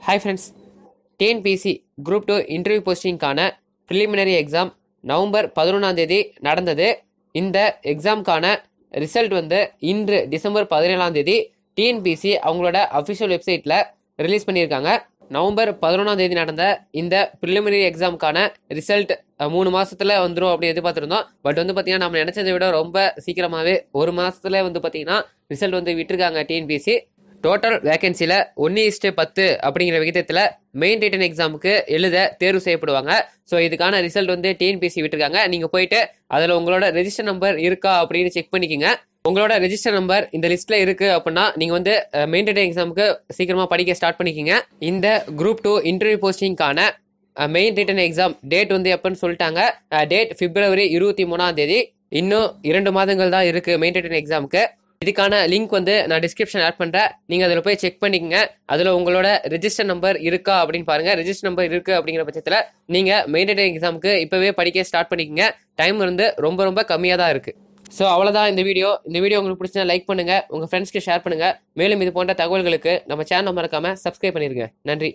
Hi friends, TNPSC group 2 interview போஸ்டிங்கான preliminary exam November 11ஆம் தேதி நடந்தது. இந்த எக்ஸாமுக்கான ரிசல்ட் வந்து இன்று டிசம்பர் 17ஆம் தேதி டிஎன்பிசி அவங்களோட அஃபிஷியல் வெப்சைட்டில் ரிலீஸ் பண்ணியிருக்காங்க. நவம்பர் 11ஆம் தேதி நடந்த இந்த ப்ரிலிமினரி எக்ஸாமுக்கான ரிசல்ட் 3 மாதத்தில் வந்துடும் அப்படின்னு எதிர்பார்த்துருந்தோம். பட் வந்து பார்த்தீங்கன்னா நம்ம நினச்சதை விட ரொம்ப சீக்கிரமாகவே 1 மாதத்துல வந்து பார்த்தீங்கன்னா ரிசல்ட் வந்து விட்டுருக்காங்க டிஎன்பிசி. டோட்டல் வேகன்சியில் 1:10 அப்படிங்கிற விகிதத்தில் மெயின் ரிட்டன் எக்ஸாமுக்கு எழுத தேர்வு செய்யப்படுவாங்க. ஸோ இதுக்கான ரிசல்ட் வந்து டிஎன்பிசி விட்டுருக்காங்க. நீங்கள் போயிட்டு அதில் உங்களோட ரெஜிஸ்டர் நம்பர் இருக்கா அப்படின்னு செக் பண்ணிக்கோங்க. உங்களோட ரெஜிஸ்டர் நம்பர் இந்த லிஸ்ட்டில் இருக்குது அப்படின்னா நீங்கள் வந்து மெயின் ரிட்டன் எக்ஸாமுக்கு சீக்கிரமாக படிக்க ஸ்டார்ட் பண்ணிக்கோங்க. இந்த குரூப் 2 இன்டர்வியூ போஸ்டிங்கான மெயின் ரிட்டன் எக்ஸாம் டேட் வந்து எப்போன்னு சொல்லிட்டாங்க. டேட் பிப்ரவரி 23ஆம் தேதி. இன்னும் 2 மாதங்கள் தான் இருக்குது மெயின் ரிட்டன் எக்ஸாமுக்கு. இதுக்கான லிங்க் வந்து நான் டிஸ்கிரிப்ஷன் ஆட் பண்ணுறேன். நீங்கள் அதில் போய் செக் பண்ணிக்கங்க. அதில் உங்களோட ரெஜிஸ்டர் நம்பர் இருக்கா அப்படின்னு பாருங்கள். ரெஜிஸ்டர் நம்பர் இருக்குது அப்படிங்கிற பட்சத்தில் நீங்கள் மெயின் ரிட்டன் எக்ஸாமுக்கு இப்போவே படிக்க ஸ்டார்ட் பண்ணிக்கங்க. டைம் வந்து ரொம்ப கம்மியாக தான் இருக்குது. ஸோ அவ்வளோதான் இந்த வீடியோ உங்களுக்கு பிடிச்சா லைக் பண்ணுங்கள், உங்கள் ஃப்ரெண்ட்ஸ்க்கு ஷேர் பண்ணுங்கள். மேலும் இது போன்ற தகவல்களுக்கு நம்ம சேனல் மறக்காமல் சப்ஸ்கிரைப் பண்ணிடுங்க. நன்றி.